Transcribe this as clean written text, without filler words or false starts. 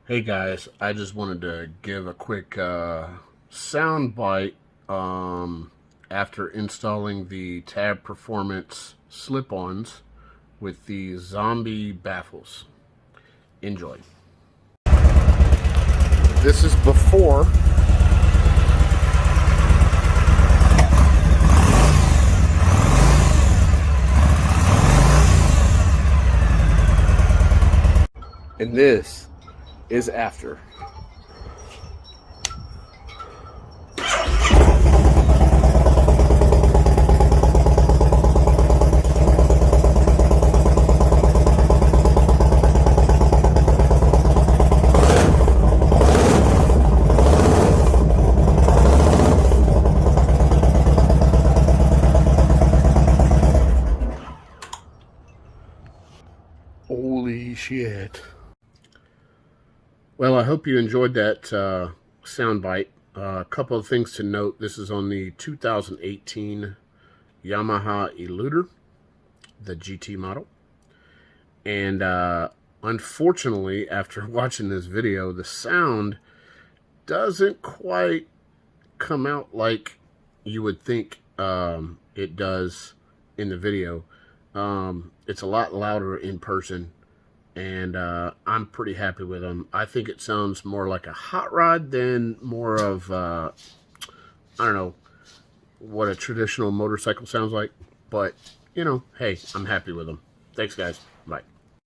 Hey guys, I just wanted to give a quick sound bite after installing the Tab Performance slip-ons with the zombie baffles. Enjoy. This is before. And this is after. Holy shit. Well, I hope you enjoyed that sound bite. A couple of things to note. This is on the 2018 Yamaha Eluder, the GT model. And unfortunately, after watching this video, the sound doesn't quite come out like you would think it does in the video. It's a lot louder in person, and I'm pretty happy with them. I think it sounds more like a hot rod than more of, I don't know, what a traditional motorcycle sounds like. But, you know, hey, I'm happy with them. Thanks, guys.